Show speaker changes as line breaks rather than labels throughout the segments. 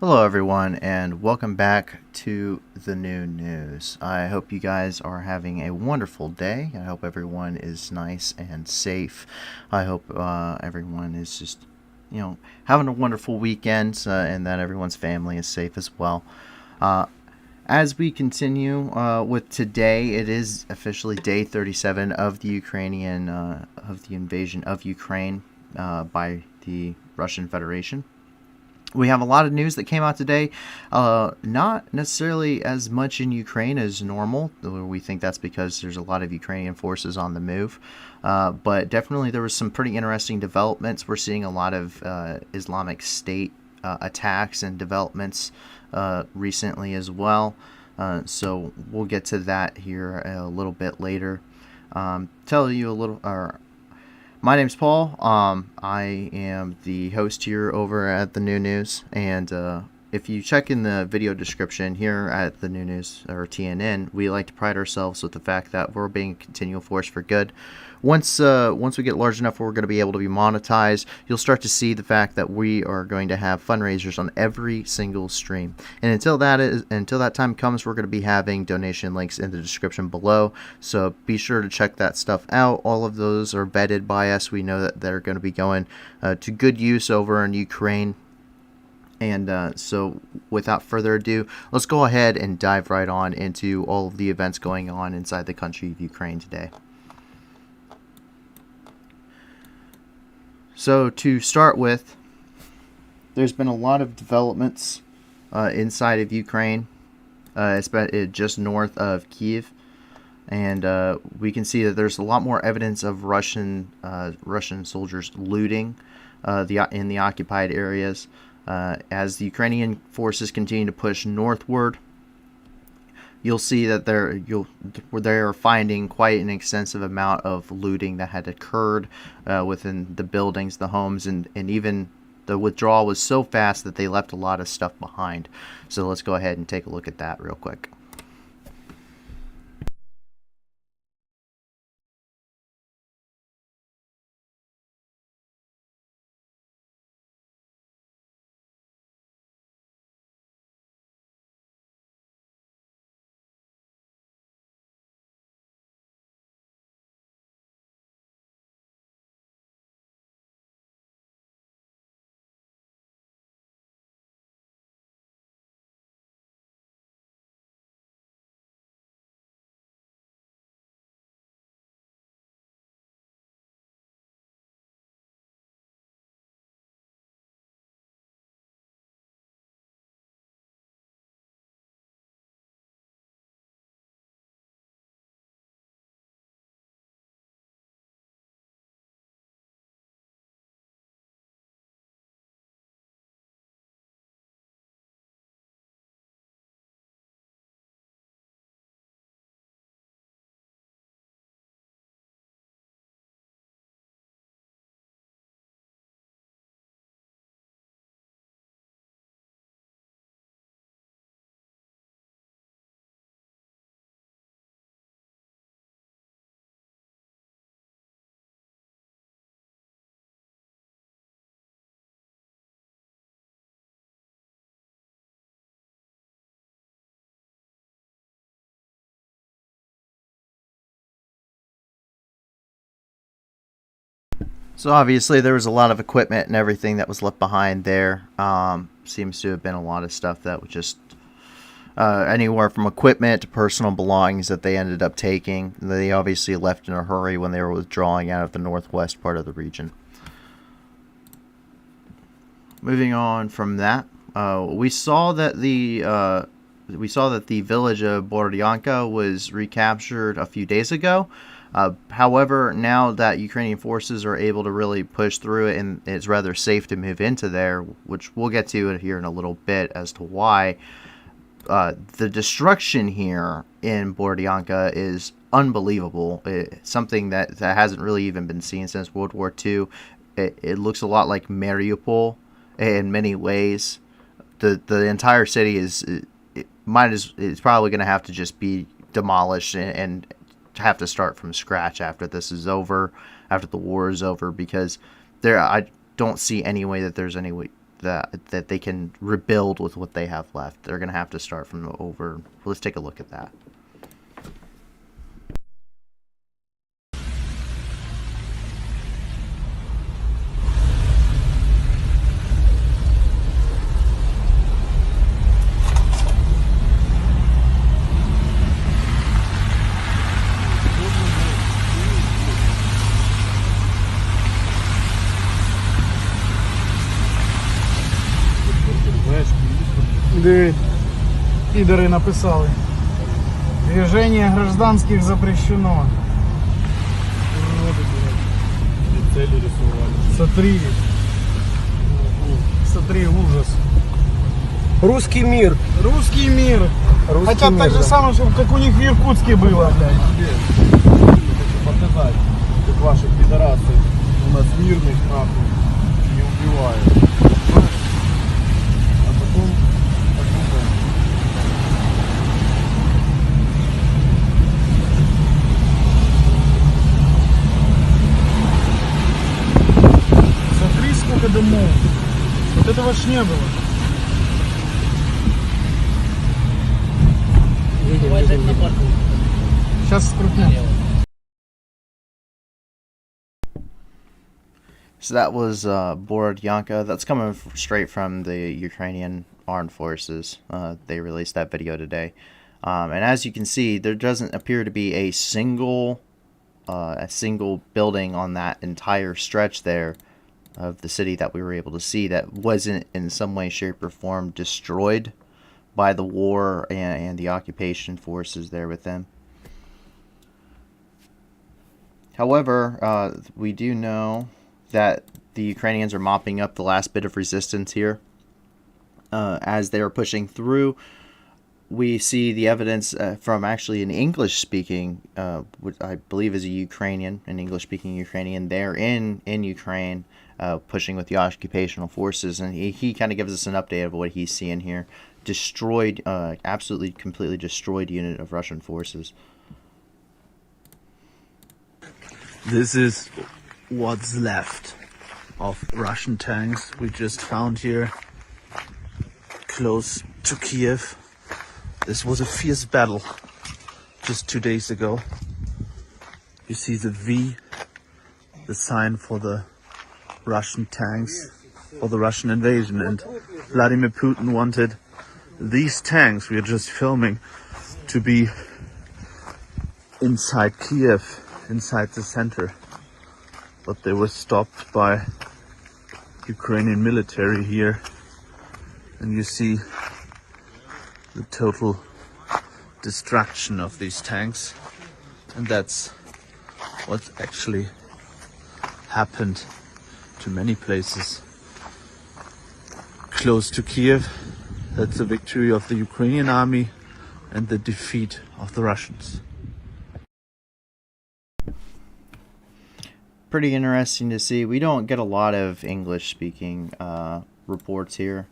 Hello, everyone, and welcome back to the new news. I hope you guys are having a wonderful day. I hope everyone is nice and safe. I hope everyone is just, having a wonderful weekend and that everyone's family is safe as well. Uh, as we continue with today, it is officially day 37 of the of the invasion of Ukraine by the Russian Federation. We have a lot of news that came out today, not necessarily as much in Ukraine as normal. We think that's because there's a lot of Ukrainian forces on the move. But definitely there was some pretty interesting developments. We're seeing a lot of Islamic State attacks and developments recently as well. So we'll get to that here a little bit later. Tell you a little... My name's Paul. I am the host here over at the New News, and if you check in the video description here at the New News, or TNN, we like to pride ourselves with the fact that we're being a continual force for good. Once we get large enough where we're going to be able to be monetized, you'll start to see the fact that we are going to have fundraisers on every single stream. And until that time comes, we're going to be having donation links in the description below. So be sure to check that stuff out. All of those are vetted by us. We know that they're going to be going to good use over in Ukraine. And so without further ado, let's go ahead and dive right on into all of the events going on inside the country of Ukraine today. So to start with, there's been a lot of developments inside of Ukraine, especially just north of Kiev, and we can see that there's a lot more evidence of Russian soldiers looting in the occupied areas. As the Ukrainian forces continue to push northward, you'll see that they're finding quite an extensive amount of looting that had occurred within the buildings, the homes, and even the withdrawal was so fast that they left a lot of stuff behind. So let's go ahead and take a look at that real quick. So obviously there was a lot of equipment and everything that was left behind there. Seems to have been a lot of stuff that was just anywhere from equipment to personal belongings that they ended up taking. They obviously left in a hurry when they were withdrawing out of the northwest part of the region. Moving on from that, we saw that the village of Borodianka was recaptured a few days ago. However, now that Ukrainian forces are able to really push through it, and it's rather safe to move into there, which we'll get to here in a little bit as to why, the destruction here in Borodianka is unbelievable. It's something that hasn't really even been seen since World War II. It looks a lot like Mariupol in many ways. The entire city is it's probably going to have to just be demolished and have to start from scratch after this is over, after the war is over, because I don't see any way that there's any way that they can rebuild with what they have left. They're going to have to start from over. Let's take a look at that.
Де підери написали: движение гражданских запрещено.
Цели рисовали.
Смотри, ужас.
Русский мир.
Русский мир.
Русский
Хотят
мир,
так же
да.
самое, чтобы как у них в Иркутске было, блядь.
Хочу показать, как ваши пидорасы у нас мирных нахуй не убивают. А потом подумаем.
Смотри, сколько дымов. Вот этого ж не было. Сейчас скрутнем.
So that was Borodyanka. That's coming straight from the Ukrainian armed forces. They released that video today. And as you can see, there doesn't appear to be a single building on that entire stretch there of the city that we were able to see that wasn't in some way, shape, or form destroyed by the war and the occupation forces there with them. However, we do know that the Ukrainians are mopping up the last bit of resistance here. As they are pushing through, we see the evidence from actually an English-speaking, which I believe is an English-speaking Ukrainian there in Ukraine, pushing with the occupational forces. And he kind of gives us an update of what he's seeing here. Destroyed, absolutely, completely destroyed unit of Russian forces.
This is what's left of Russian tanks we just found here close to Kiev. This was a fierce battle just 2 days ago. You see the V, the sign for the Russian tanks, for the Russian invasion, and Vladimir Putin wanted these tanks we are just filming to be inside Kiev, inside the center, but they were stopped by Ukrainian military here, and you see the total destruction of these tanks, and that's what actually happened to many places close to Kiev. That's the victory of the Ukrainian army and the defeat of the Russians.
Pretty interesting to see. We don't get a lot of English-speaking reports here,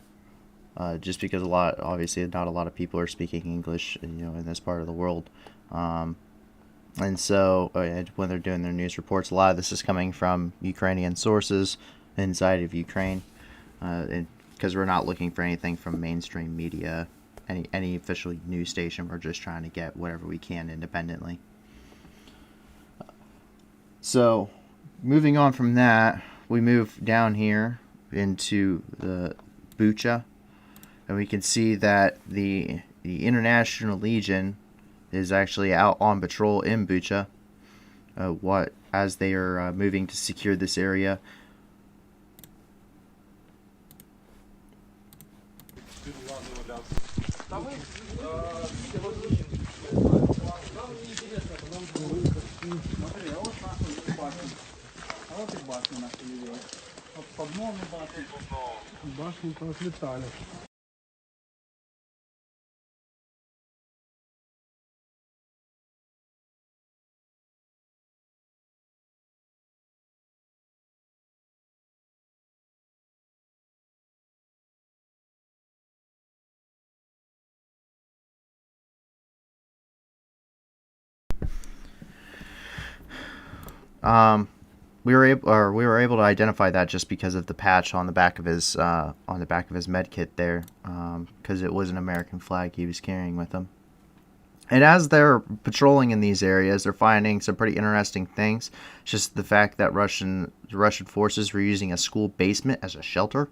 just because obviously not a lot of people are speaking English, in this part of the world. And so when they're doing their news reports, a lot of this is coming from Ukrainian sources inside of Ukraine, because we're not looking for anything from mainstream media, any official news station. We're just trying to get whatever we can independently. So moving on from that, we move down here into the BUCHA, and we can see that the International Legion is actually out on patrol in BUCHA, as they are moving to secure this area.
Башни поотлетали.
we were able to identify that just because of the patch on the back of his med kit there, because it was an American flag he was carrying with him. And as they're patrolling in these areas, they're finding some pretty interesting things. Just the fact that Russian forces were using a school basement as a shelter.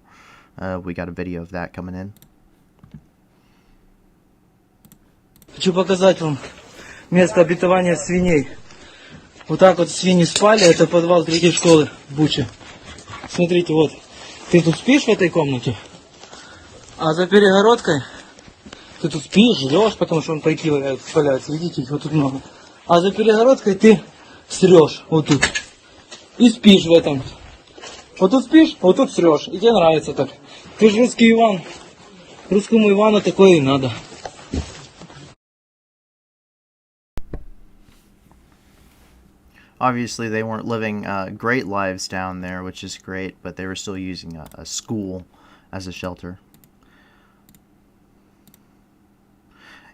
We got a video of that coming in.
Хочу показать вам место обитания свиней. Вот так вот свиньи спали, это подвал третьей школы в Буче. Смотрите, вот, ты тут спишь в этой комнате, а за перегородкой ты тут спишь, жрешь, потому что он пайки валяются, видите, их вот тут много. А за перегородкой ты срешь, вот тут, и спишь в этом. Вот тут спишь, вот тут срешь, и тебе нравится так. Ты же русский Иван, русскому Ивану такое и надо.
Obviously, they weren't living great lives down there, which is great, but they were still using a school as a shelter.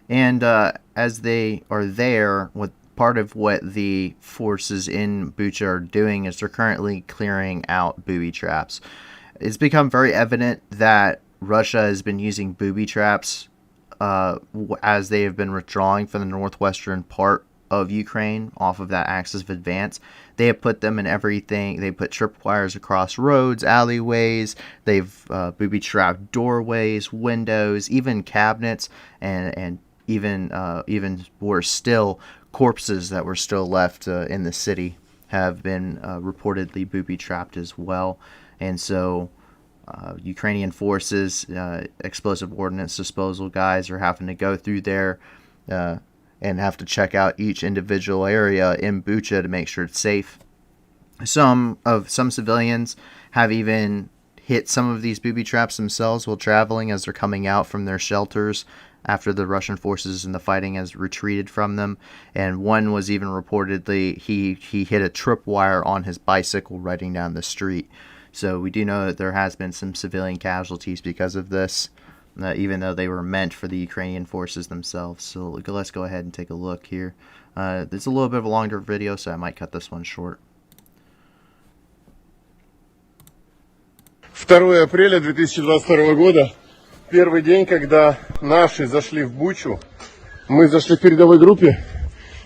And as they are there, part of what the forces in Bucha are doing is they're currently clearing out booby traps. It's become very evident that Russia has been using booby traps as they have been withdrawing from the northwestern part of Ukraine off of that axis of advance. They have put them in everything. They put tripwires across roads, alleyways. They've booby trapped doorways, windows, even cabinets, and even worse still, corpses that were still left in the city have been reportedly booby trapped as well. And so Ukrainian forces, explosive ordnance disposal guys, are having to go through there and have to check out each individual area in Bucha to make sure it's safe. Some civilians have even hit some of these booby traps themselves while traveling as they're coming out from their shelters after the Russian forces and the fighting has retreated from them. And one was even reportedly he hit a tripwire on his bicycle riding down the street. So we do know that there has been some civilian casualties because of this, even though they were meant for the Ukrainian forces themselves. So let's go ahead and take a look here. It's a little bit of a longer video, so I might cut this one short.
2 апреля 2022 года, первый день, когда наши зашли в Бучу. Мы зашли в передовой группе.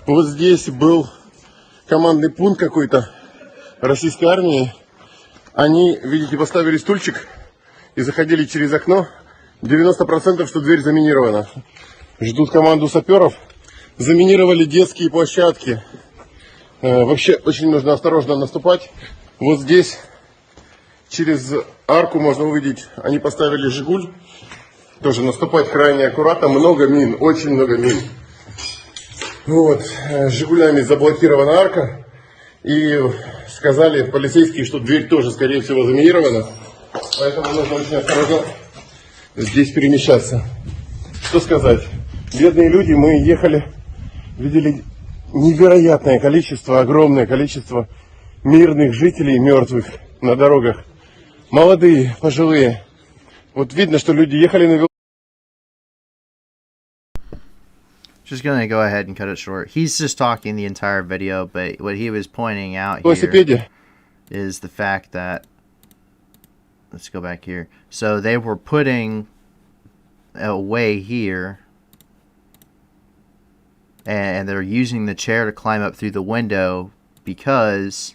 Вот здесь был командный пункт какой-то российской армии. Они, видите, поставили стульчик и заходили через окно. 90% что дверь заминирована. Ждут команду саперов. Заминировали детские площадки. Вообще очень нужно осторожно наступать. Вот здесь через арку можно увидеть, они поставили «Жигуль». Тоже наступать крайне аккуратно. Много мин, очень много мин. Вот, «Жигулями» заблокирована арка. И сказали полицейские, что дверь тоже, скорее всего, заминирована. Поэтому нужно очень осторожно здесь перемещаться. Что сказать? Бедные люди, мы ехали, видели невероятное количество, огромное количество мирных жителей мертвых на дорогах. Молодые, пожилые. Вот видно, что люди ехали на велосипеде.
Just gonna go ahead and cut it short. He's just talking the entire video, but what he was pointing out here is the fact that, let's go back here. So they were putting away here, and they're using the chair to climb up through the window because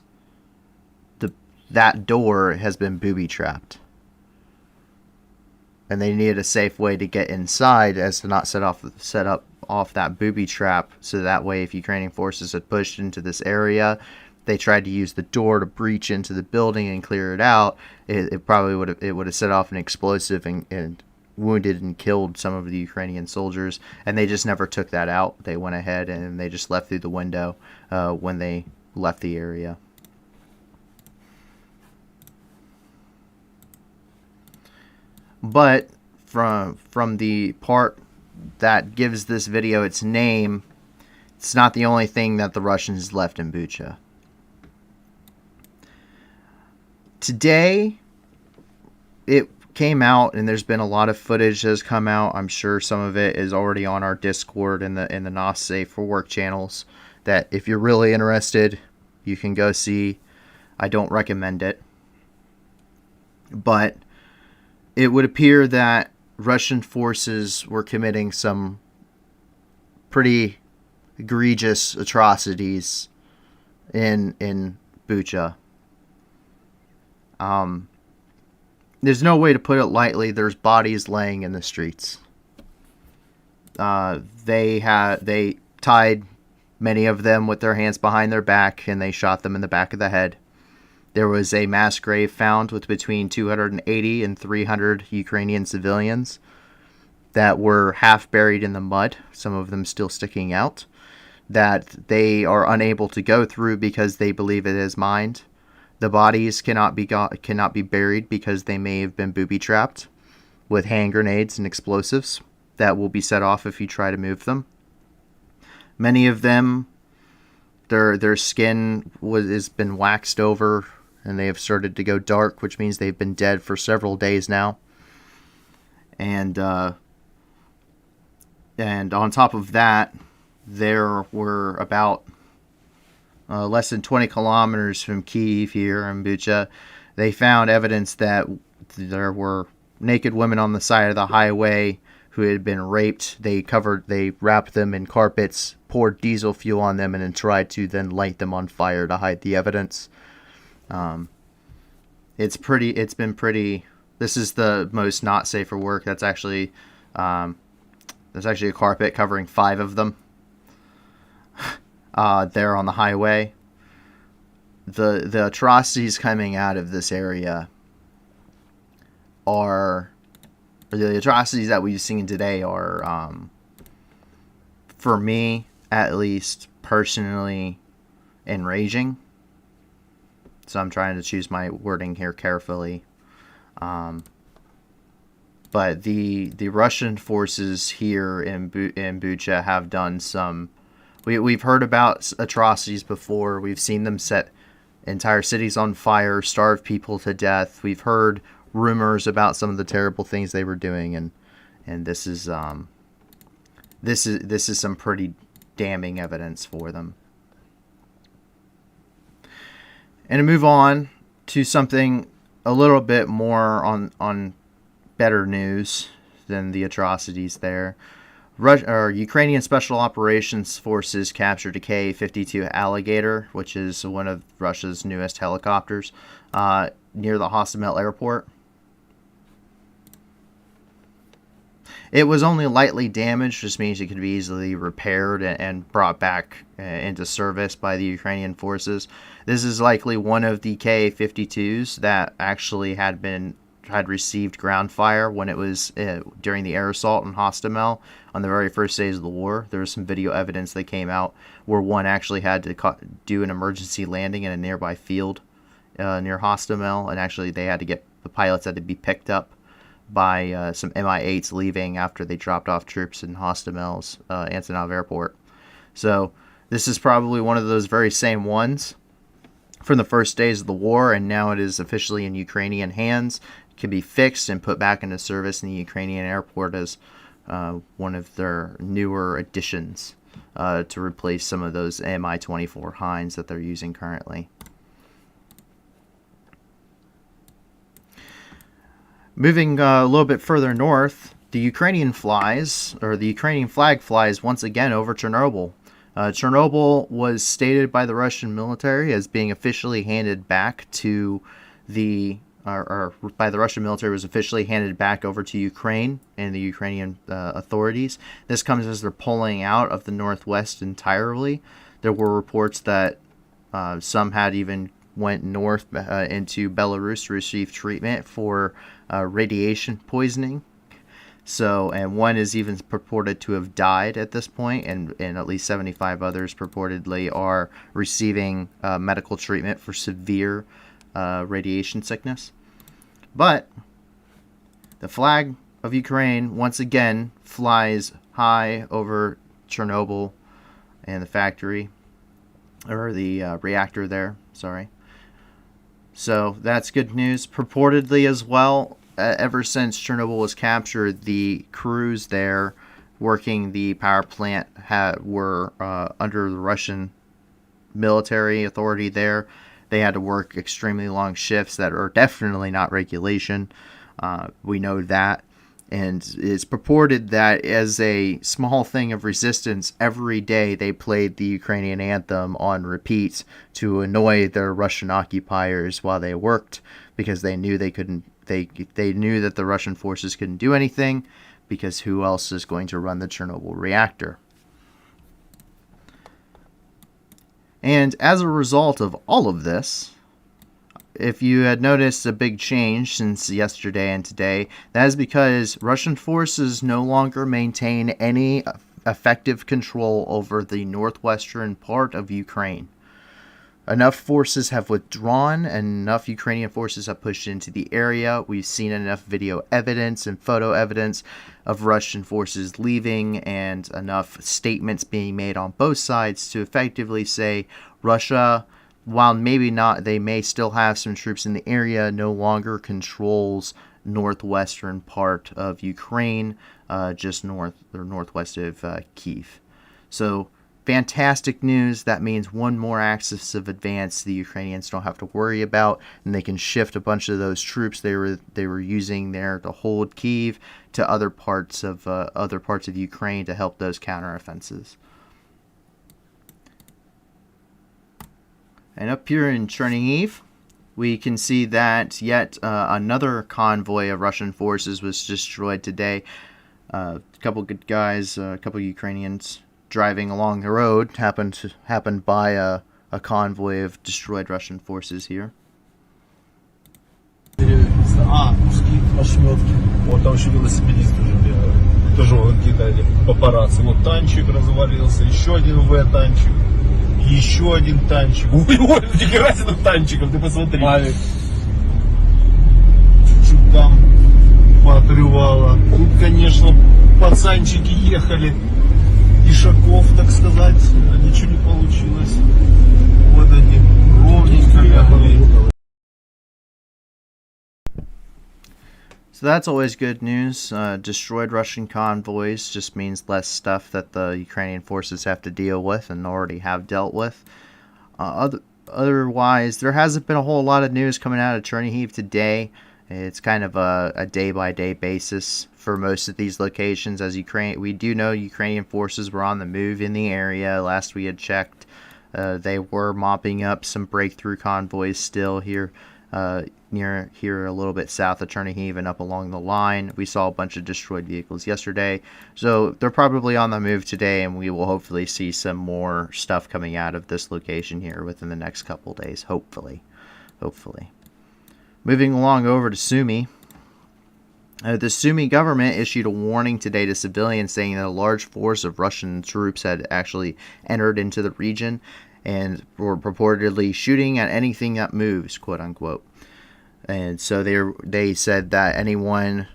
that door has been booby trapped. And they needed a safe way to get inside as to not set off that booby trap, so that way if Ukrainian forces had pushed into this area, they tried to use the door to breach into the building and clear it out, it probably would have set off an explosive and wounded and killed some of the Ukrainian soldiers, and they just never took that out. They went ahead and they just left through the window when they left the area. But from the part that gives this video its name, it's not the only thing that the Russians left in Bucha. Today, it came out, and there's been a lot of footage that has come out. I'm sure some of it is already on our Discord and the NOS Safe for Work channels, that if you're really interested, you can go see. I don't recommend it. But it would appear that Russian forces were committing some pretty egregious atrocities in BUCHA. There's no way to put it lightly. There's bodies laying in the streets. They tied many of them with their hands behind their back, and they shot them in the back of the head. There was a mass grave found with between 280 and 300 Ukrainian civilians that were half buried in the mud, some of them still sticking out, that they are unable to go through because they believe it is mined. The bodies cannot be buried because they may have been booby-trapped with hand grenades and explosives that will be set off if you try to move them. Many of them, their skin has been waxed over, and they have started to go dark, which means they've been dead for several days now. And on top of that, there were about less than 20 kilometers from Kyiv here in Bucha, they found evidence that there were naked women on the side of the highway who had been raped. They wrapped them in carpets, poured diesel fuel on them, and then tried to then light them on fire to hide the evidence. It's been pretty. This is the most not safe for work. There's actually a carpet covering 5 of them. There on the highway. The atrocities coming out of this area are the atrocities that we've seen today are, for me at least personally, enraging. So I'm trying to choose my wording here carefully. But the Russian forces here in Bucha have done some. We've heard about atrocities before. We've seen them set entire cities on fire, starve people to death. We've heard rumors about some of the terrible things they were doing, and this is some pretty damning evidence for them. And to move on to something a little bit more on better news than the atrocities there. Ukrainian Special Operations Forces captured a Ka-52 Alligator, which is one of Russia's newest helicopters, near the Hostomel airport. It was only lightly damaged, which means it could be easily repaired and brought back into service by the Ukrainian forces. This is likely one of the Ka-52s that actually had received ground fire when it was during the air assault in Hostomel on the very first days of the war. There was some video evidence that came out where one actually had to do an emergency landing in a nearby field near Hostomel, and actually the pilots had to be picked up by some Mi-8s leaving after they dropped off troops in Hostomel's Antonov airport. So this is probably one of those very same ones from the first days of the war, and now it is officially in Ukrainian hands. It can be fixed and put back into service in the Ukrainian airport as one of their newer additions to replace some of those Mi-24 Hinds that they're using currently. Moving a little bit further north, the Ukrainian flag flies once again over Chernobyl. Chernobyl was stated by the Russian military as being officially handed back to by the Russian military was officially handed back over to Ukraine and the Ukrainian authorities. This comes as they're pulling out of the Northwest entirely. There were reports that some had even went north into Belarus to receive treatment for radiation poisoning. So, and one is even purported to have died at this point, and at least 75 others purportedly are receiving medical treatment for severe radiation sickness. But the flag of Ukraine once again flies high over Chernobyl and the factory, or the reactor there, sorry. So that's good news. Purportedly as well, ever since Chernobyl was captured, the crews there working the power plant were under the Russian military authority there. They had to work extremely long shifts that are definitely not regulation. We know that. And it's purported that as a small thing of resistance, every day they played the Ukrainian anthem on repeat to annoy their Russian occupiers while they worked, because they knew they couldn't. They knew that the Russian forces couldn't do anything, because who else is going to run the Chernobyl reactor? And as a result of all of this, if you had noticed a big change since yesterday and today, that is because Russian forces no longer maintain any effective control over the northwestern part of Ukraine. Enough forces have withdrawn and enough Ukrainian forces have pushed into the area. We've seen enough video evidence and photo evidence of Russian forces leaving, and enough statements being made on both sides to effectively say Russia, while maybe not, they may still have some troops in the area, no longer controls northwestern part of Ukraine, just north or northwest of Kiev. So fantastic news. That means one more axis of advance the Ukrainians don't have to worry about, and they can shift a bunch of those troops they were using there to hold Kiev to other parts of Ukraine to help those counteroffensives. And up here in Chernihiv, we can see that yet another convoy of Russian forces was destroyed today. A couple good guys, a couple Ukrainians driving along the road happened by a convoy of destroyed Russian forces here.
Куски ошметки. Вот там еще велосипедисты уже бегают. Тоже вот какие-то папарацци. Вот танчик развалился, еще один В-танчик. Еще один танчик. Ой, нифига себе танчиков, ты посмотри. Чуть-чуть там поотрывало. Тут, конечно, пацанчики ехали. Ишаков, так сказать. А ничего не получилось. Вот они, ровненько ехали.
So that's always good news. Destroyed Russian convoys just means less stuff that the Ukrainian forces have to deal with and already have dealt with. Otherwise, there hasn't been a whole lot of news coming out of Chernihiv today. It's kind of a day-by-day basis for most of these locations. As we do know Ukrainian forces were on the move in the area. Last we had checked, they were mopping up some breakthrough convoys still here. Near here a little bit south of Chernihiv and up along the line. We saw a bunch of destroyed vehicles yesterday. So they're probably on the move today, and we will hopefully see some more stuff coming out of this location here within the next couple days, hopefully. Moving along over to Sumy. The Sumy government issued a warning today to civilians saying that a large force of Russian troops had actually entered into the region and were purportedly shooting at anything that moves, quote unquote. And so they said that everyone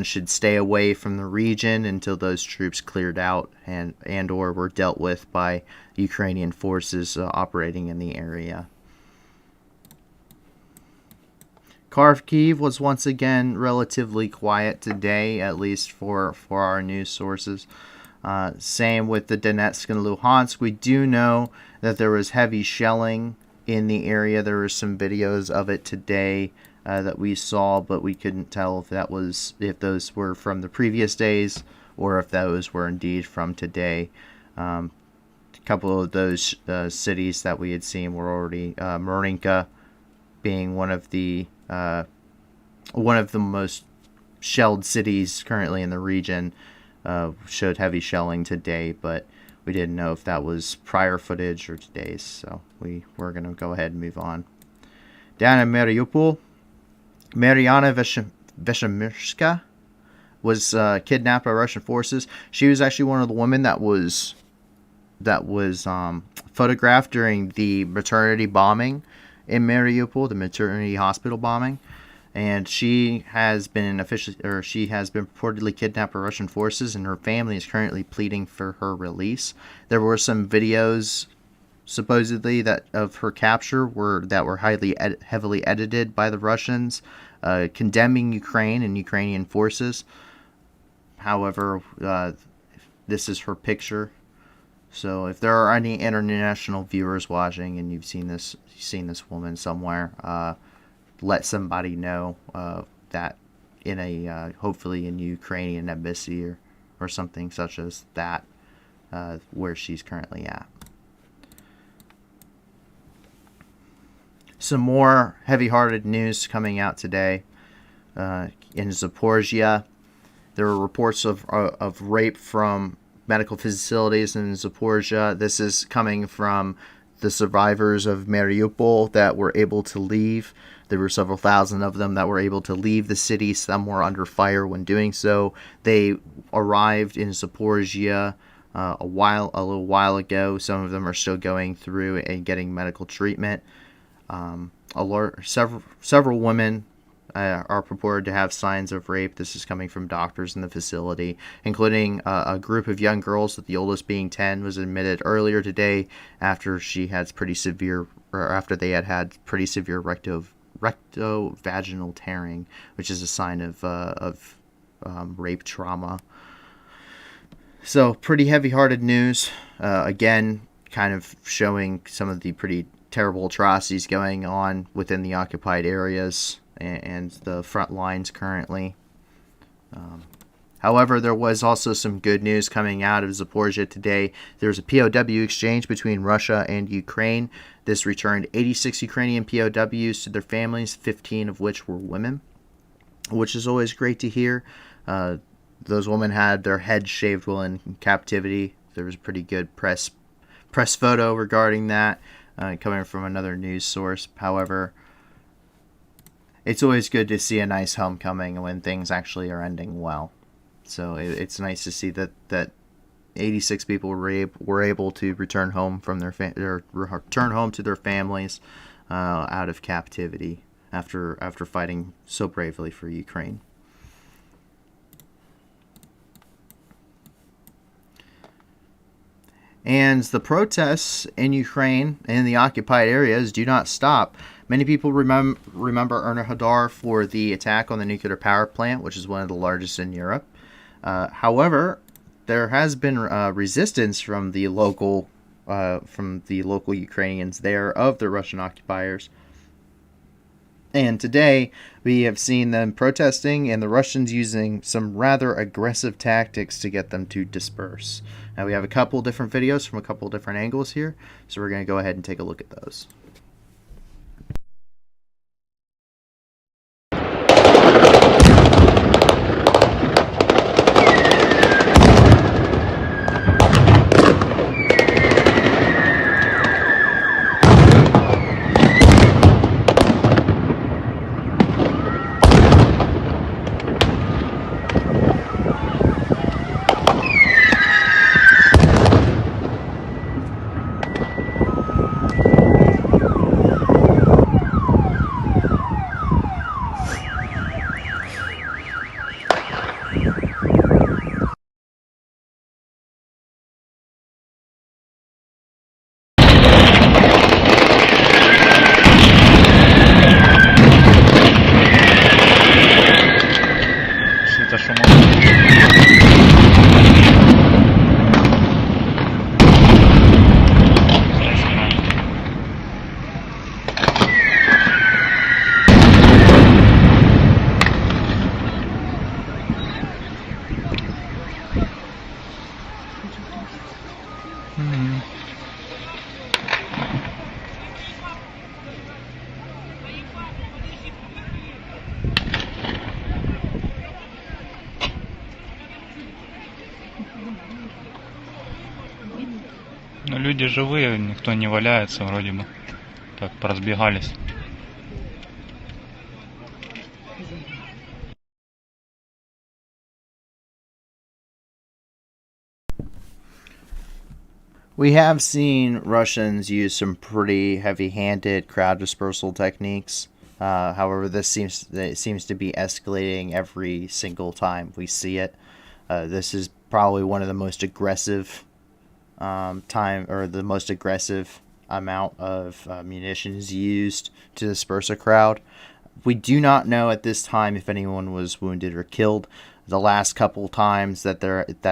should stay away from the region until those troops cleared out and or were dealt with by Ukrainian forces operating in the area. Kharkiv was once again relatively quiet today, at least for our news sources. Same with the Donetsk and Luhansk. We do know that there was heavy shelling in the area. There were some videos of it today that we saw, but we couldn't tell if those were from the previous days or if those were indeed from today. A couple of those cities that we had seen were already Marinka being one of the most shelled cities currently in the region. Showed heavy shelling today, but we didn't know if that was prior footage or today's, so we're going to go ahead and move on. Down in Mariupol, Mariana Veshemirska was kidnapped by Russian forces. She was actually one of the women that was photographed during the maternity bombing in Mariupol, the maternity hospital bombing. And she has been reportedly kidnapped by Russian forces, and her family is currently pleading for her release. There were some videos supposedly that of her capture were heavily edited by the Russians, condemning Ukraine and Ukrainian forces. However, this is her picture. So if there are any international viewers watching and you've seen this woman somewhere, let somebody know that in a hopefully in Ukrainian embassy or something such as that, where she's currently at. Some more heavy-hearted news coming out today. In Zaporizhia, there were reports of rape from medical facilities in Zaporizhia. This is coming from the survivors of Mariupol that were able to leave. There were several thousand of them that were able to leave the city. Some were under fire when doing so. They arrived in Zaporizhia a little while ago. Some of them are still going through and getting medical treatment. Several women are purported to have signs of rape. This is coming from doctors in the facility, including a group of young girls, with the oldest being 10, was admitted earlier today after they had pretty severe rectovaginal tearing, which is a sign of rape trauma. So pretty heavy-hearted news. Again, kind of showing some of the pretty terrible atrocities going on within the occupied areas and the front lines currently. However, there was also some good news coming out of Zaporizhia today. There's a POW exchange between Russia and Ukraine. This returned 86 Ukrainian POWs to their families, 15 of which were women, which is always great to hear. Those women had their heads shaved while in captivity. There was a pretty good press photo regarding that, coming from another news source. However, it's always good to see a nice homecoming when things actually are ending well. So it's nice to see that 86 people were able to return home from return home to their families out of captivity after fighting so bravely for Ukraine. And the protests in Ukraine and the occupied areas do not stop. Many people remember Enerhodar for the attack on the nuclear power plant, which is one of the largest in Europe. However, there has been resistance from the local Ukrainians there of the Russian occupiers. And today, we have seen them protesting and the Russians using some rather aggressive tactics to get them to disperse. Now, we have a couple different videos from a couple different angles here, so we're going to go ahead and take a look at those.
Ну, люди живые, никто не валяется, вроде бы. Так, поразбегались.
We have seen Russians use some pretty heavy-handed crowd dispersal techniques. However, this seems to be escalating every single time we see it. This is probably one of the most aggressive the most aggressive amount of munitions used to disperse a crowd. We do not know at this time if anyone was wounded or killed. the last couple times that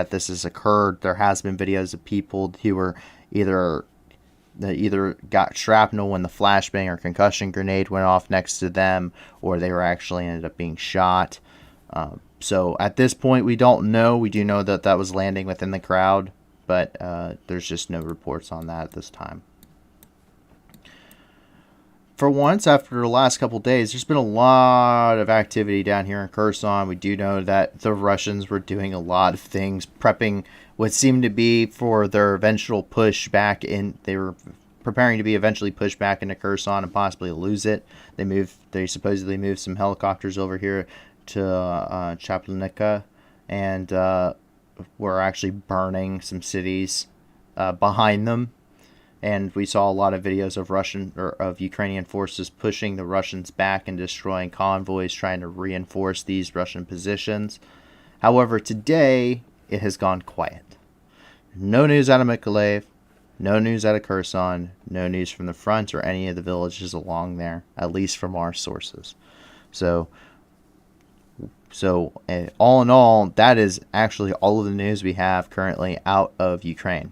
this has occurred, there has been videos of people who were either got shrapnel when the flashbang or concussion grenade went off next to them, or they were actually ended up being shot. So at this point, we don't know. We do know that was landing within the crowd, but there's just no reports on that at this time. For once, after the last couple days, there's been a lot of activity down here in Kherson. We do know that the Russians were doing a lot of things, prepping what seemed to be for their eventual push back in. They were preparing to be eventually pushed back into Kherson and possibly lose it. They supposedly moved some helicopters over here to Chaplinica, and were actually burning some cities behind them. And we saw a lot of videos of Ukrainian forces pushing the Russians back and destroying convoys, trying to reinforce these Russian positions. However, today it has gone quiet. No news out of Mykolaiv, no news out of Kherson, no news from the front or any of the villages along there, at least from our sources. So all in all, that is actually all of the news we have currently out of Ukraine.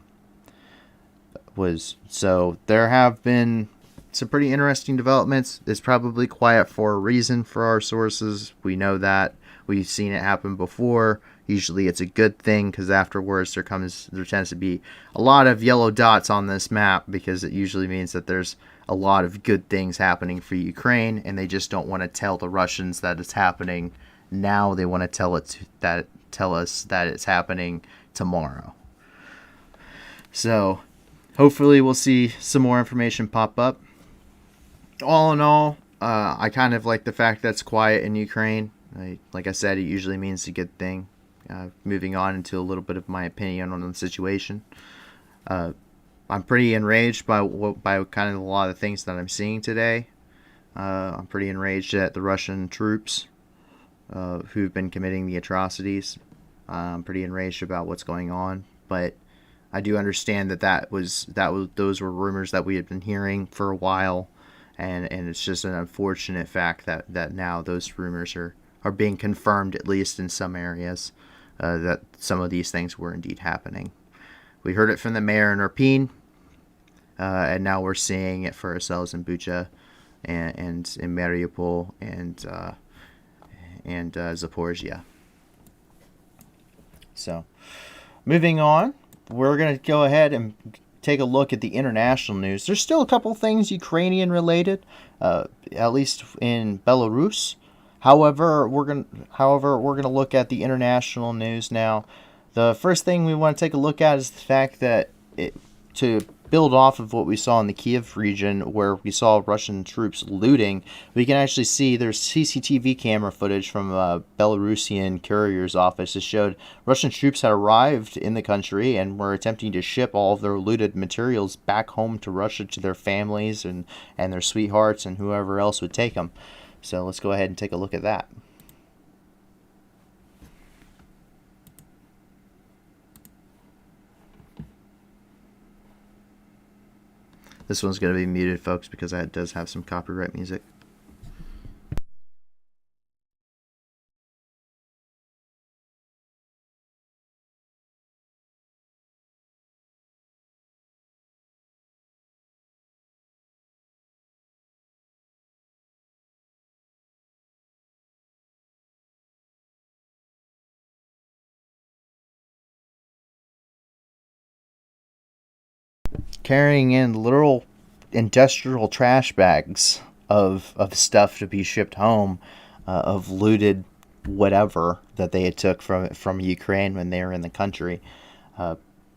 So there have been some pretty interesting developments. It's probably quiet for a reason for our sources. We know that. We've seen it happen before. Usually it's a good thing, because afterwards there tends to be a lot of yellow dots on this map, because it usually means that there's a lot of good things happening for Ukraine, and they just don't want to tell the Russians that it's happening now. They want to tell us that it's happening tomorrow. So hopefully we'll see some more information pop up. All in all, I kind of like the fact that it's quiet in Ukraine. Like I said, it usually means a good thing. Moving on into a little bit of my opinion on the situation. I'm pretty enraged by kind of a lot of things that I'm seeing today. I'm pretty enraged at the Russian troops who've been committing the atrocities. I'm pretty enraged about what's going on, but I do understand that those were rumors that we had been hearing for a while, and it's just an unfortunate fact that now those rumors are being confirmed, at least in some areas, that some of these things were indeed happening. We heard it from the mayor in Irpin, and now we're seeing it for ourselves in BUCHA and in Mariupol and Zaporizhia. So, moving on, we're going to go ahead and take a look at the international news. There's still a couple things Ukrainian related, at least in Belarus. However, we're going to look at the international news now. The first thing we want to take a look at is the fact that to build off of what we saw in the Kiev region, where we saw Russian troops looting, we can actually see there's CCTV camera footage from a Belarusian courier's office that showed Russian troops had arrived in the country and were attempting to ship all of their looted materials back home to Russia to their families and their sweethearts and whoever else would take them. So let's go ahead and take a look at that. This one's going to be muted, folks, because it does have some copyright music. Carrying in literal industrial trash bags of stuff to be shipped home, of looted whatever that they had took from Ukraine when they were in the country.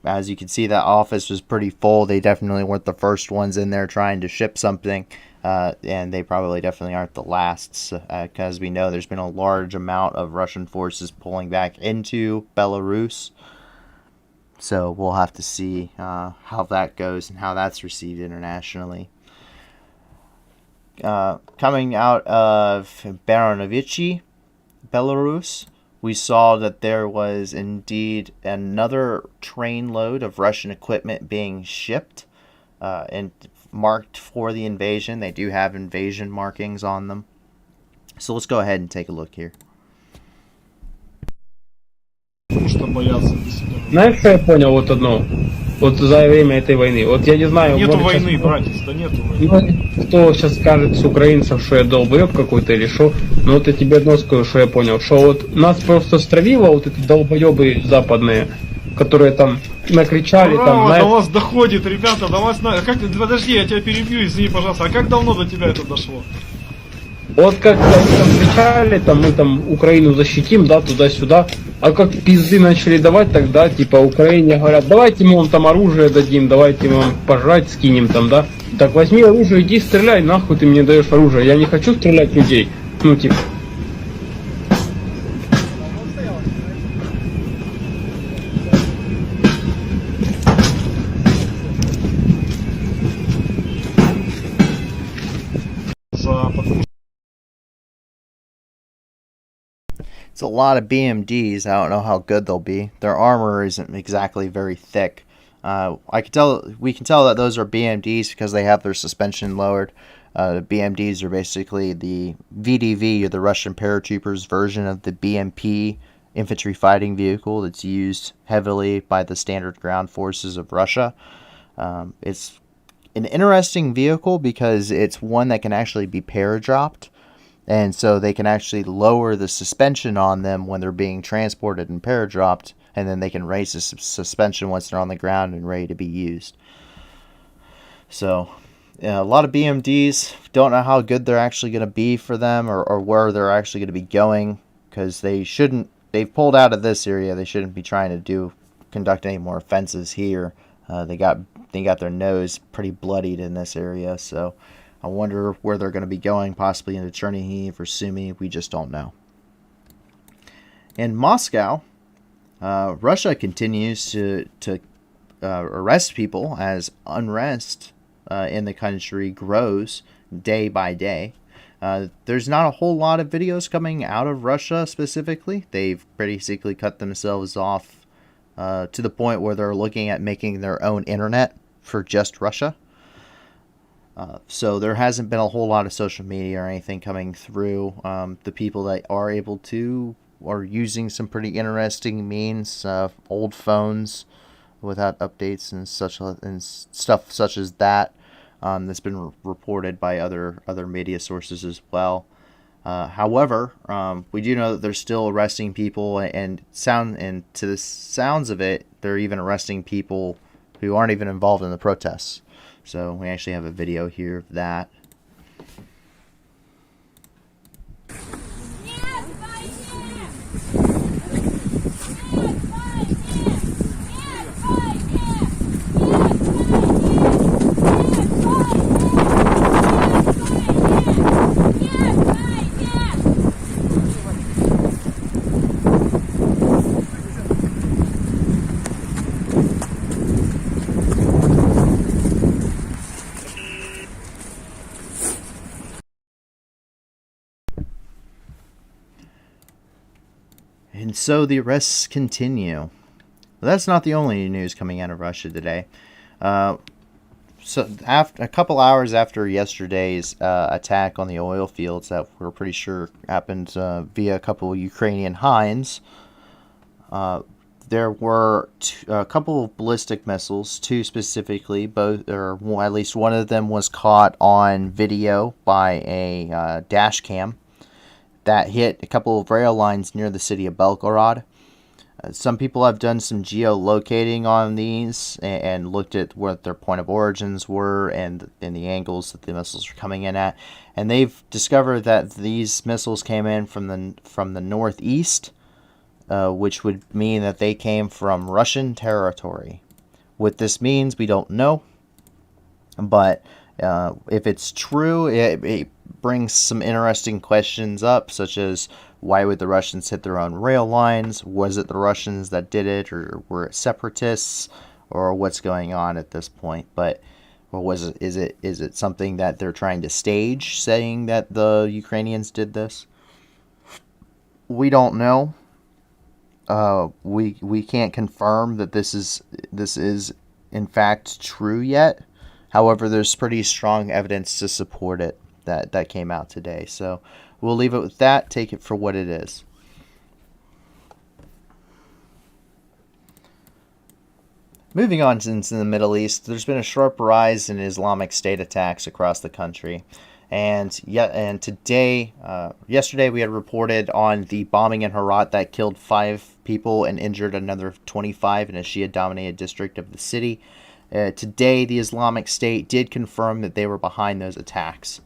As you can see, that office was pretty full. They definitely weren't the first ones in there trying to ship something, and they probably definitely aren't the last, because we know there's been a large amount of Russian forces pulling back into Belarus. So we'll have to see how that goes and how that's received internationally. Coming out of Baronovichi, Belarus, we saw that there was indeed another train load of Russian equipment being shipped and marked for the invasion. They do have invasion markings on them. So let's go ahead and take a look here.
боятся до сих пор.
Знаешь, что я понял вот одно? Вот за время этой войны. Вот я не знаю...
Нету
может,
войны,
сейчас...
братец, да нету войны.
Ну, кто сейчас скажет с украинцев, что я долбоеб какой-то или что, но вот я тебе одно скажу, что я понял, что вот нас просто стравило вот эти долбоебы западные, которые там накричали,
Ура,
там, знаешь...
до вас доходит, ребята, до вас... Как... Подожди, я тебя перебью, извини, пожалуйста. А как давно до тебя это дошло?
Вот как они там кричали, там мы там Украину защитим, да, туда-сюда. А как пизды начали давать, тогда типа Украине говорят, давайте мы вам там оружие дадим, давайте мы вам пожрать скинем там, да. Так возьми оружие, иди стреляй, нахуй ты мне даешь оружие. Я не хочу стрелять в людей. Ну типа.
It's a lot of BMDs. I don't know how good they'll be. Their armor isn't exactly very thick. We can tell that those are BMDs because they have their suspension lowered. BMDs are basically the VDV, or the Russian paratroopers version of the BMP infantry fighting vehicle that's used heavily by the standard ground forces of Russia. It's an interesting vehicle because it's one that can actually be paradropped. And so they can actually lower the suspension on them when they're being transported and paradropped, and then they can raise the suspension once they're on the ground and ready to be used. So, yeah, a lot of BMDs, don't know how good they're actually going to be for them, or where they're actually going to be going, because they've pulled out of this area. They shouldn't be trying to conduct any more offenses here. They got their nose pretty bloodied in this area, so I wonder where they're going to be going, possibly into Chernihiv or Sumy. We just don't know. In Moscow, Russia continues to arrest people as unrest in the country grows day by day. There's not a whole lot of videos coming out of Russia specifically. They've basically cut themselves off to the point where they're looking at making their own internet for just Russia. So there hasn't been a whole lot of social media or anything coming through. The people that are able to are using some pretty interesting means, old phones without updates and stuff such as that. That's been reported by other media sources as well. However, we do know that they're still arresting people, and to the sounds of it, they're even arresting people who aren't even involved in the protests. So we actually have a video here of that. And so the arrests continue. But that's not the only news coming out of Russia today. So after a couple hours after yesterday's attack on the oil fields that we're pretty sure happened via a couple of Ukrainian Hinds, there were a couple of ballistic missiles, two specifically, at least one of them was caught on video by a dash cam that hit a couple of rail lines near the city of Belgorod. Some people have done some geolocating on these and looked at what their point of origins were and the angles that the missiles are coming in at, and they've discovered that these missiles came in from the northeast, which would mean that they came from Russian territory. What this means, we don't know, but if it's true, it brings some interesting questions up, such as why would the Russians hit their own rail lines? Was it the Russians that did it, or were it separatists, or what's going on at this point? But is it something that they're trying to stage, saying that the Ukrainians did this? We don't know. We can't confirm that this is in fact true yet. However, there's pretty strong evidence to support it that came out today. So we'll leave it with that. Take it for what it is. Moving on into the Middle East, there's been a sharp rise in Islamic State attacks across the country. And today, yesterday, we had reported on the bombing in Herat that killed 5 people and injured another 25 in a Shia-dominated district of the city. Today, the Islamic State did confirm that they were behind those attacks.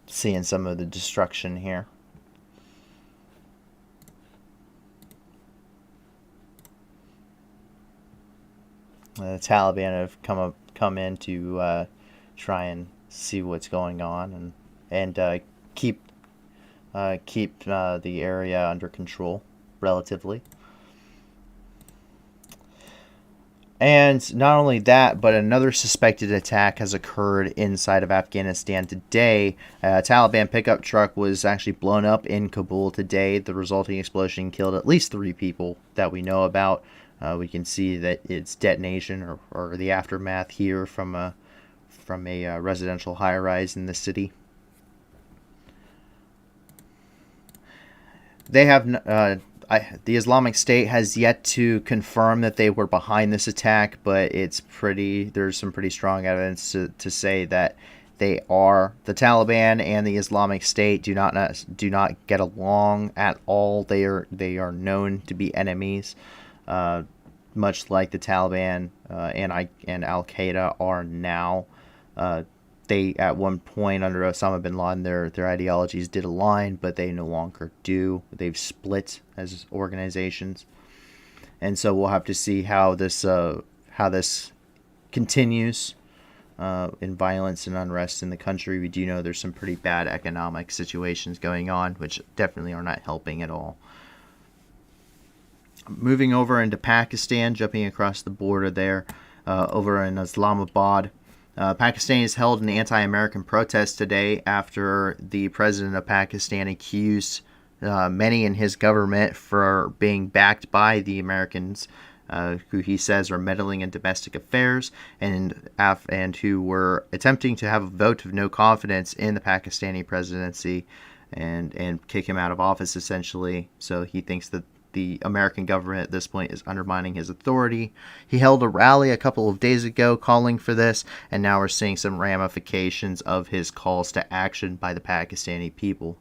Seeing some of the destruction here. The Taliban have come in to try and see what's going on and keep the area under control, relatively. And not only that, but another suspected attack has occurred inside of Afghanistan today. A Taliban pickup truck was actually blown up in Kabul today. The resulting explosion killed at least 3 people that we know about. We can see that its detonation or the aftermath here from a residential high-rise in the city. They have the Islamic State has yet to confirm that they were behind this attack, but there's some pretty strong evidence to say that they are. The Taliban and the Islamic State do not get along at all. They are known to be enemies, much like the Taliban and Al Qaeda are now. They at one point under Osama bin Laden, their ideologies did align, but they no longer do. They've split as organizations, and so we'll have to see how this continues in violence and unrest in the country. We do know there's some pretty bad economic situations going on, which definitely are not helping at all. Moving over into Pakistan, jumping across the border there, over in Islamabad. Pakistan has held an anti-American protest today after the president of Pakistan accused many in his government for being backed by the Americans, who he says are meddling in domestic affairs and who were attempting to have a vote of no confidence in the Pakistani presidency and kick him out of office, essentially. So he thinks that the American government at this point is undermining his authority. He held a rally a couple of days ago calling for this, and now we're seeing some ramifications of his calls to action by the Pakistani people.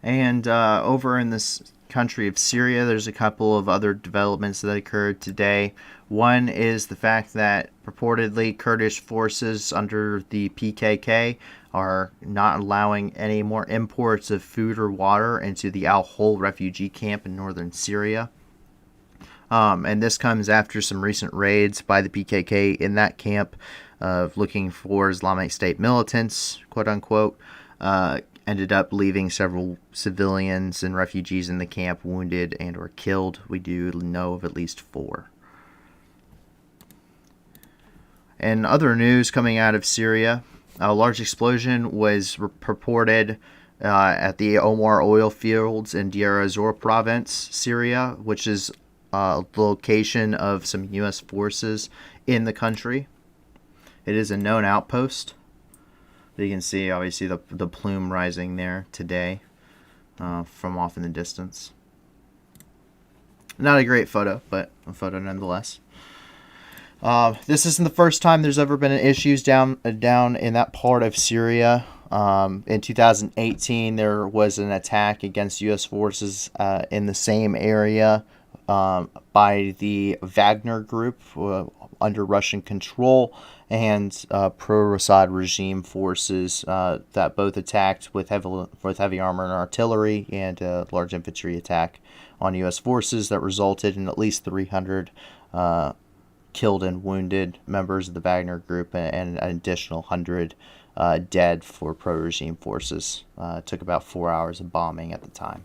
And over in this country of Syria, there's a couple of other developments that occurred today. One is the fact that purportedly Kurdish forces under the PKK are not allowing any more imports of food or water into the Al-Hol refugee camp in northern Syria. And this comes after some recent raids by the PKK in that camp, looking for Islamic State militants, quote unquote. Ended up leaving several civilians and refugees in the camp wounded and or killed. We do know of at least 4. And other news coming out of Syria, a large explosion was purported at the Omar oil fields in Deir ez-Zor province, Syria, which is the location of some U.S. forces in the country. It is a known outpost. You can see, obviously, the plume rising there today from off in the distance. Not a great photo, but a photo nonetheless. This isn't the first time there's ever been issues down in that part of Syria. In 2018, there was an attack against U.S. forces in the same area by the Wagner group under Russian control, and pro-Assad regime forces that both attacked with heavy armor and artillery, and a large infantry attack on U.S. forces that resulted in at least 300 killed and wounded members of the Wagner group, and an additional 100 dead for pro-regime forces. It took about 4 hours of bombing at the time.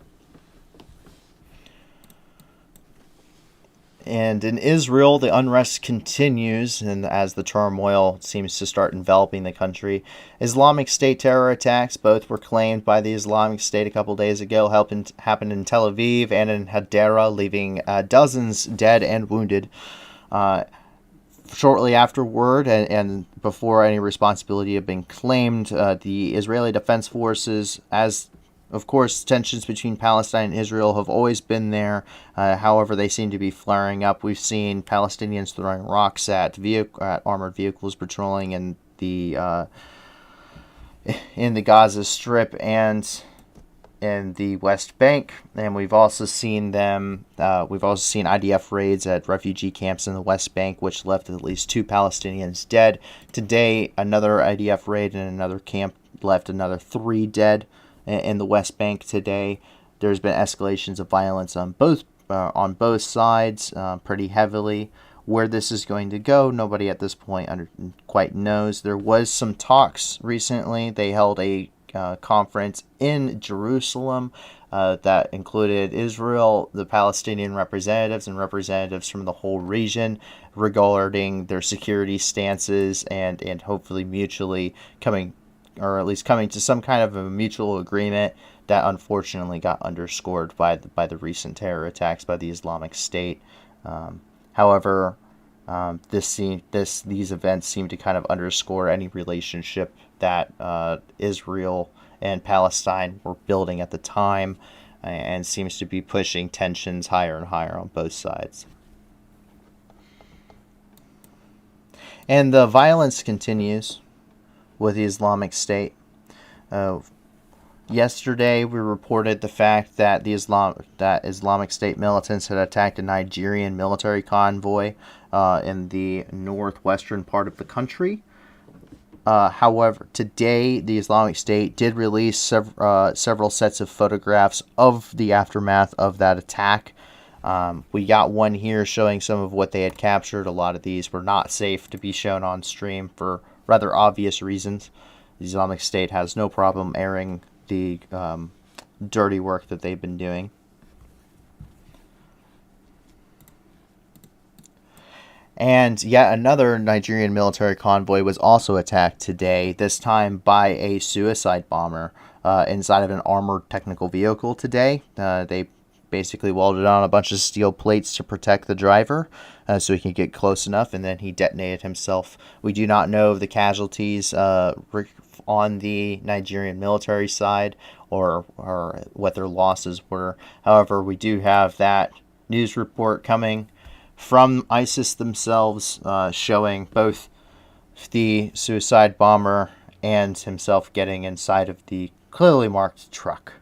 And in Israel, the unrest continues, and as the turmoil seems to start enveloping the country, Islamic State terror attacks, both were claimed by the Islamic State a couple days ago, happened in Tel Aviv and in Hadera, leaving dozens dead and wounded. Shortly afterward, and before any responsibility had been claimed, the Israeli Defense Forces, as of course, tensions between Palestine and Israel have always been there. However, they seem to be flaring up. We've seen Palestinians throwing rocks at armored vehicles patrolling in the Gaza Strip and in the West Bank, and we've also seen IDF raids at refugee camps in the West Bank, which left at least 2 Palestinians dead. Today, another IDF raid in another camp left another 3 dead in the West Bank today. There's been escalations of violence on both sides, pretty heavily. Where this is going to go, nobody at this point quite knows. There was some talks recently. They held a conference in Jerusalem that included Israel, the Palestinian representatives, and representatives from the whole region regarding their security stances and hopefully mutually coming to some kind of a mutual agreement that unfortunately got underscored by the recent terror attacks by the Islamic State. However, these events seem to kind of underscore any relationship that Israel and Palestine were building at the time, and seems to be pushing tensions higher and higher on both sides. And the violence continues with the Islamic State. Yesterday, we reported the fact that Islamic State militants had attacked a Nigerian military convoy in the northwestern part of the country. However, today, the Islamic State did release several sets of photographs of the aftermath of that attack. We got one here showing some of what they had captured. A lot of these were not safe to be shown on stream for rather obvious reasons. The Islamic State has no problem airing the dirty work that they've been doing. And yet another Nigerian military convoy was also attacked today, this time by a suicide bomber inside of an armored technical vehicle today. They basically welded on a bunch of steel plates to protect the driver so he could get close enough, and then he detonated himself. We do not know of the casualties on the Nigerian military side or what their losses were. However, we do have that news report coming from ISIS themselves showing both the suicide bomber and himself getting inside of the clearly marked truck.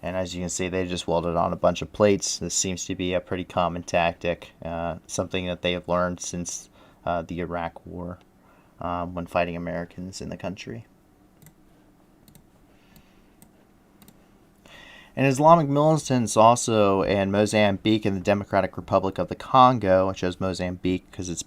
And as you can see, they just welded on a bunch of plates. This seems to be a pretty common tactic, something that they have learned since the Iraq War when fighting Americans in the country. And Islamic militants also in Mozambique and the Democratic Republic of the Congo, which is Mozambique because it's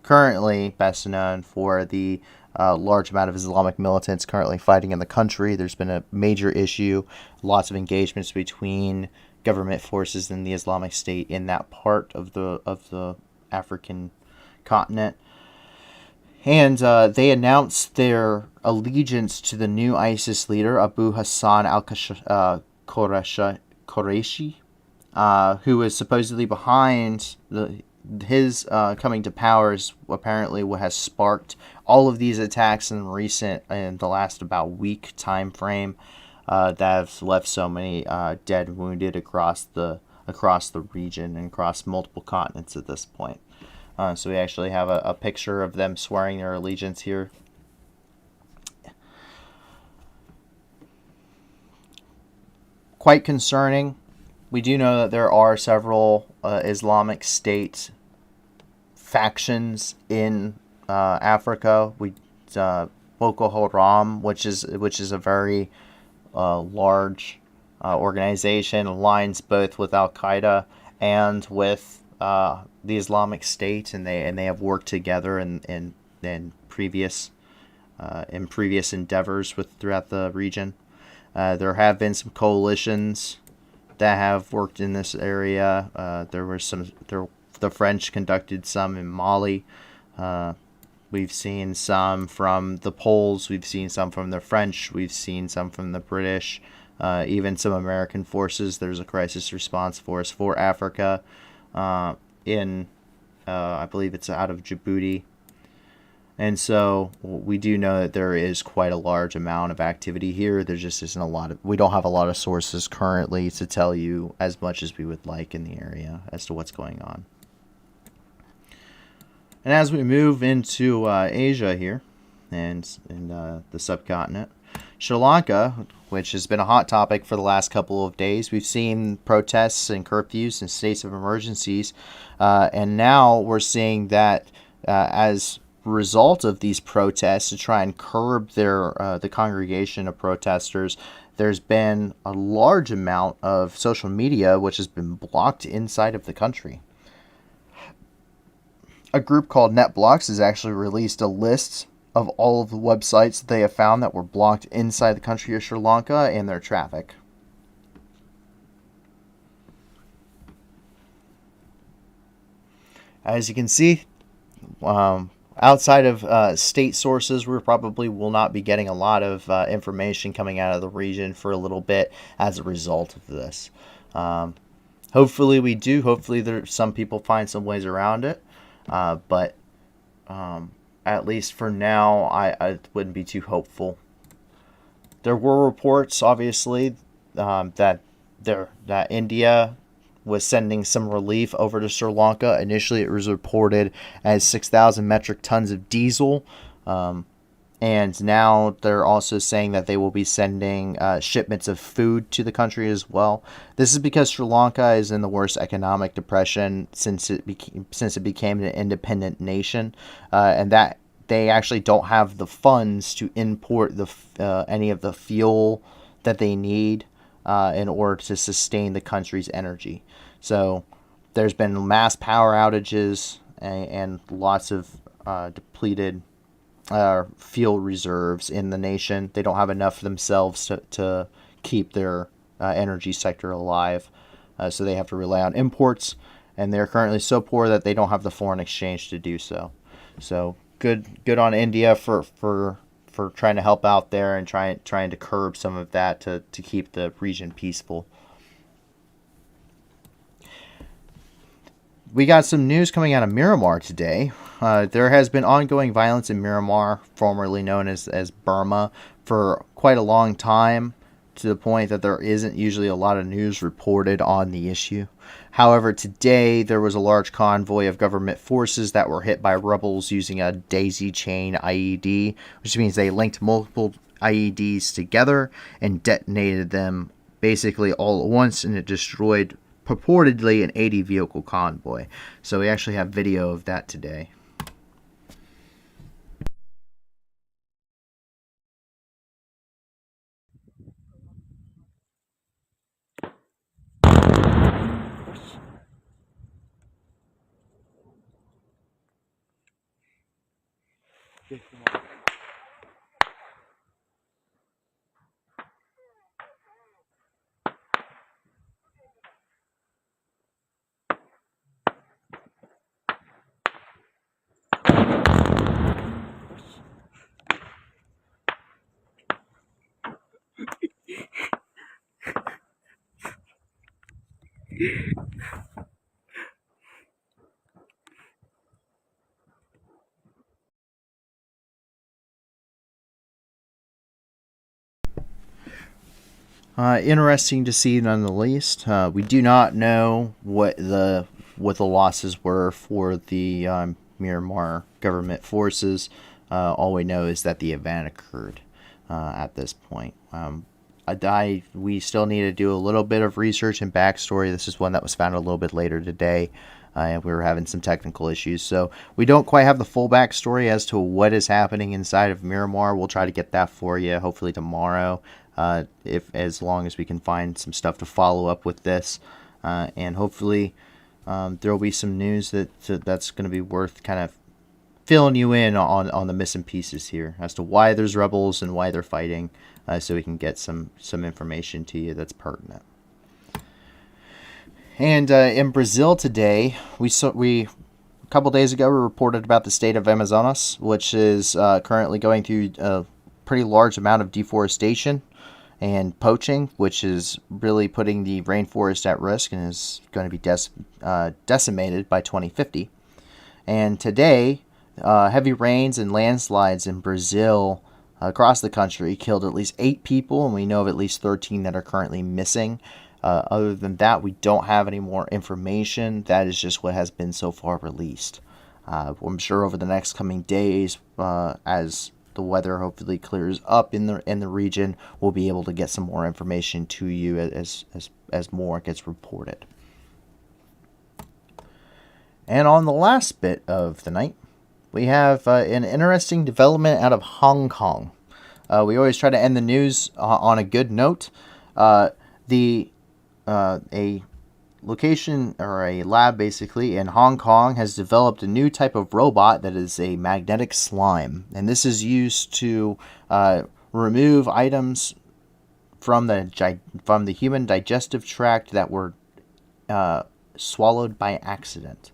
currently best known for the large amount of Islamic militants currently fighting in the country. There's been a major issue, lots of engagements between government forces and the Islamic State in that part of the African continent. And they announced their allegiance to the new ISIS leader, Abu Hassan al-Qurayshi, who is supposedly behind his coming to power. Apparently what has sparked all of these attacks in the last about week time frame that have left so many dead and wounded across the region and across multiple continents at this point. So we actually have a picture of them swearing their allegiance here. Quite concerning. We do know that there are several Islamic State factions in Africa. Boko Haram, which is a very large organization, aligns both with Al Qaeda and with the Islamic State, and they have worked together in previous endeavors throughout the region. There have been some coalitions that have worked in this area. The French conducted some in Mali. We've seen some from the Poles. We've seen some from the French. We've seen some from the British. Even some American forces. There's a crisis response force for Africa I believe it's out of Djibouti. And so we do know that there is quite a large amount of activity here. There just isn't we don't have a lot of sources currently to tell you as much as we would like in the area as to what's going on. And as we move into Asia here and in the subcontinent, Sri Lanka, which has been a hot topic for the last couple of days, we've seen protests and curfews and states of emergencies. And now we're seeing that as result of these protests, to try and curb the congregation of protesters, there's been a large amount of social media which has been blocked inside of the country. A group called NetBlocks has actually released a list of all of the websites they have found that were blocked inside the country of Sri Lanka and their traffic. As you can see, outside of state sources, we probably will not be getting a lot of information coming out of the region for a little bit as a result of this. Hopefully we do. Hopefully some people find some ways around it. But at least for now, I wouldn't be too hopeful. There were reports, obviously, that India was sending some relief over to Sri Lanka. Initially, it was reported as 6,000 metric tons of diesel. And now they're also saying that they will be sending shipments of food to the country as well. This is because Sri Lanka is in the worst economic depression since it became an independent nation, and that they actually don't have the funds to import any of the fuel that they need in order to sustain the country's energy. So there's been mass power outages and lots of depleted fuel reserves in the nation. They don't have enough themselves to keep their energy sector alive, so they have to rely on imports, and they're currently so poor that they don't have the foreign exchange to do so. So good on India for trying to help out there and trying to curb some of that to keep the region peaceful. We got some news coming out of Myanmar today. There has been ongoing violence in Myanmar, formerly known as Burma, for quite a long time, to the point that there isn't usually a lot of news reported on the issue. However, today there was a large convoy of government forces that were hit by rebels using a daisy chain IED, which means they linked multiple IEDs together and detonated them basically all at once, and it destroyed purportedly an 80 vehicle convoy. So we actually have video of that today. Interesting to see, none the least. We do not know what the losses were for the Myanmar government forces. All we know is that the event occurred at this point. We still need to do a little bit of research and backstory. This is one that was found a little bit later today. And we were having some technical issues, so we don't quite have the full backstory as to what is happening inside of Myanmar. We'll try to get that for you, hopefully tomorrow, as long as we can find some stuff to follow up with this, and hopefully there will be some news that's going to be worth kind of filling you in on the missing pieces here as to why there's rebels and why they're fighting, so we can get some information to you that's pertinent. And in Brazil today, a couple days ago, we reported about the state of Amazonas, which is currently going through a pretty large amount of deforestation and poaching, which is really putting the rainforest at risk and is going to be decimated by 2050. And today, heavy rains and landslides in Brazil across the country killed at least 8 people, and we know of at least 13 that are currently missing. Other than that, we don't have any more information. That is just what has been so far released. I'm sure over the next coming days, as the weather hopefully clears up in the region, we'll be able to get some more information to you as more gets reported. And on the last bit of the night, we have an interesting development out of Hong Kong. We always try to end the news on a good note. A location or a lab basically in Hong Kong has developed a new type of robot that is a magnetic slime, and this is used to remove items from the human digestive tract that were swallowed by accident.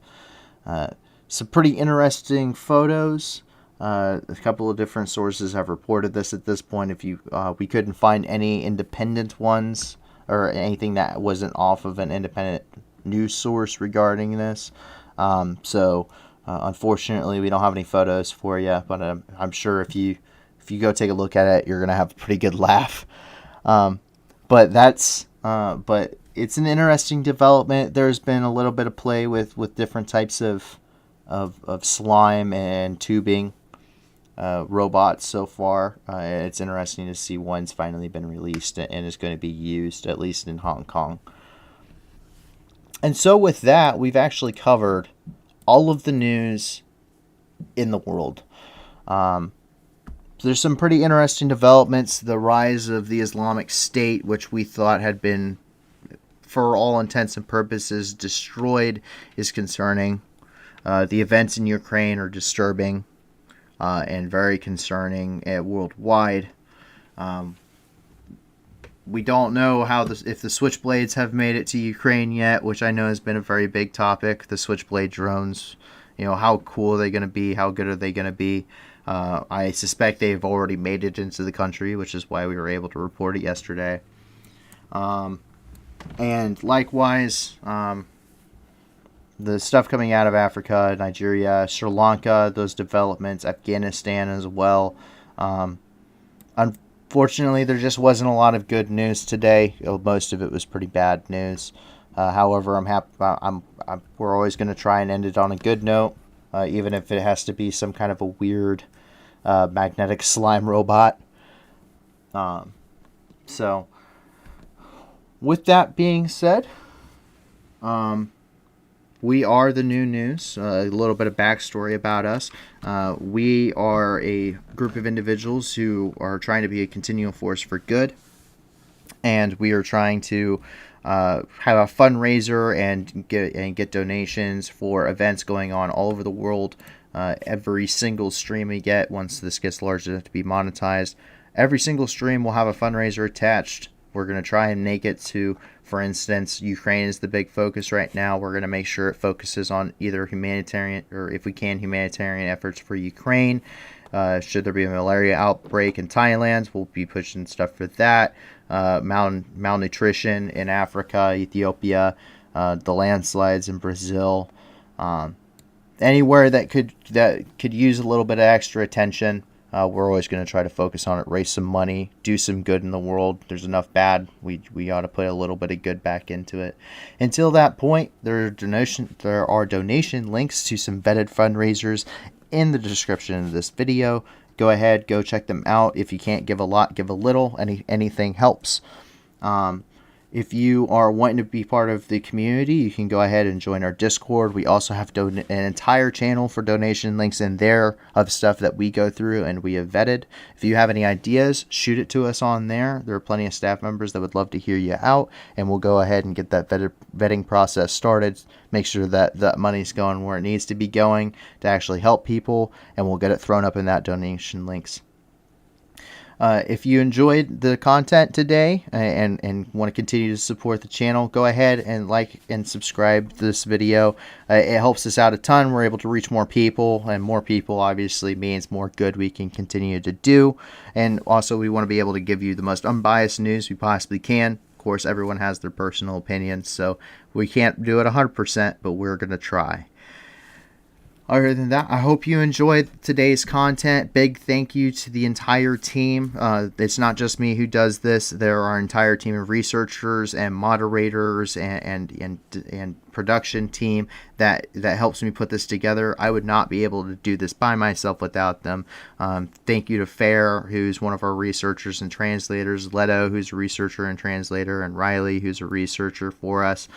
Some pretty interesting photos. A couple of different sources have reported this at this point. We couldn't find any independent ones or anything that wasn't off of an independent news source regarding this. Unfortunately, we don't have any photos for you, but I'm sure if you go take a look at it, you're gonna have a pretty good laugh. But it's an interesting development. There's been a little bit of play with different types of slime and tubing robots so far. It's interesting to see one's finally been released and is going to be used, at least in Hong Kong. And so with that, we've actually covered all of the news in the world. There's some pretty interesting developments. The rise of the Islamic State, which we thought had been, for all intents and purposes, destroyed, is concerning. The events in Ukraine are disturbing and very concerning worldwide. We don't know if the Switchblades have made it to Ukraine yet, which I know has been a very big topic. The Switchblade drones, how cool are they going to be? How good are they going to be? I suspect they've already made it into the country, which is why we were able to report it yesterday. And likewise, the stuff coming out of Africa, Nigeria, Sri Lanka, those developments, Afghanistan as well. Unfortunately, there just wasn't a lot of good news today. Most of it was pretty bad news. However, I'm happy. We're always going to try and end it on a good note, even if it has to be some kind of a weird magnetic slime robot. So, with that being said, we are the new news. A little bit of backstory about us. We are a group of individuals who are trying to be a continual force for good. And we are trying to have a fundraiser and get donations for events going on all over the world. Every single stream we get, once this gets large enough to be monetized, every single stream will have a fundraiser attached. We're going to try and make it to, for instance, Ukraine is the big focus right now. We're going to make sure it focuses on either humanitarian or, if we can, humanitarian efforts for Ukraine. Should there be a malaria outbreak in Thailand, we'll be pushing stuff for that. Malnutrition in Africa, Ethiopia, the landslides in Brazil. Anywhere that could use a little bit of extra attention. We're always going to try to focus on it, raise some money, do some good in the world. There's enough bad. We ought to put a little bit of good back into it. Until that point, there are donation links to some vetted fundraisers in the description of this video. Go ahead, go check them out. If you can't give a lot, give a little. Anything helps. If you are wanting to be part of the community, you can go ahead and join our Discord. We also have an entire channel for donation links in there of stuff that we go through and we have vetted. If you have any ideas, shoot it to us on there. There are plenty of staff members that would love to hear you out, and we'll go ahead and get that vetting process started. Make sure that that money's going where it needs to be going to actually help people, and we'll get it thrown up in that donation links. If you enjoyed the content today and want to continue to support the channel, go ahead and like and subscribe to this video. It helps us out a ton. We're able to reach more people, and more people obviously means more good we can continue to do. And also, we want to be able to give you the most unbiased news we possibly can. Of course, everyone has their personal opinions, so we can't do it 100%, but we're going to try. Other than that, I hope you enjoyed today's content. Big thank you to the entire team. It's not just me who does this. There are an entire team of researchers and moderators and production team that helps me put this together. I would not be able to do this by myself without them. Thank you to Fair, who's one of our researchers and translators, Leto, who's a researcher and translator, and Riley, who's a researcher for us.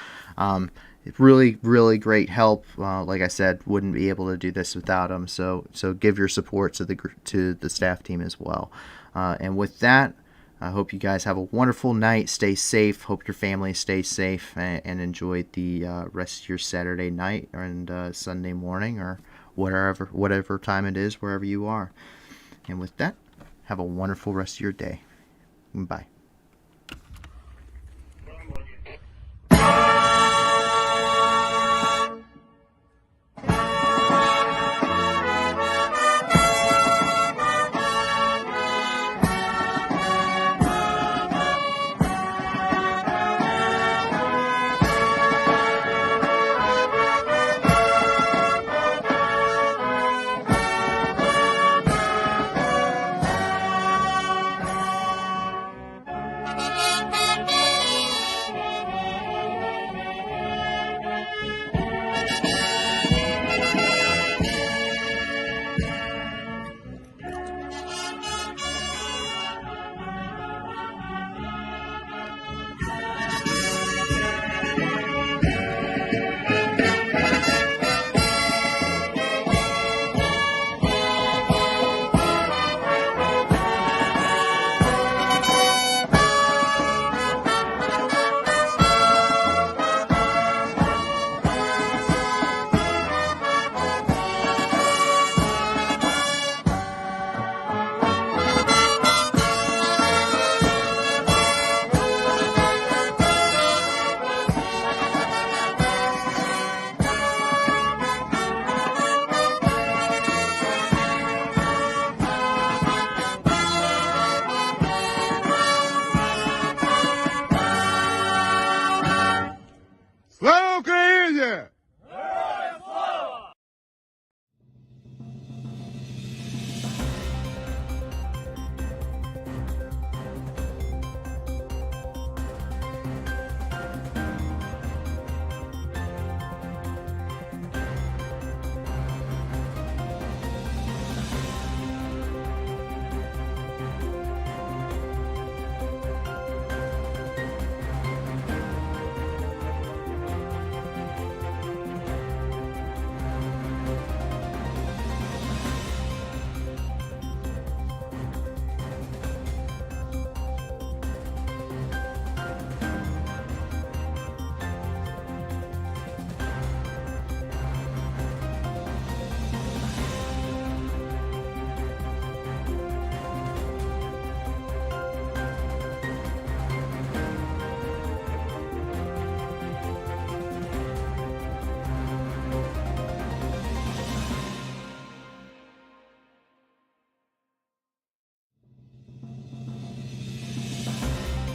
Really, really great help. Like I said, wouldn't be able to do this without them. So give your support to the staff team as well. And with that, I hope you guys have a wonderful night. Stay safe. Hope your family stays safe and enjoy the rest of your Saturday night and Sunday morning or whatever time it is wherever you are. And with that, have a wonderful rest of your day. Bye.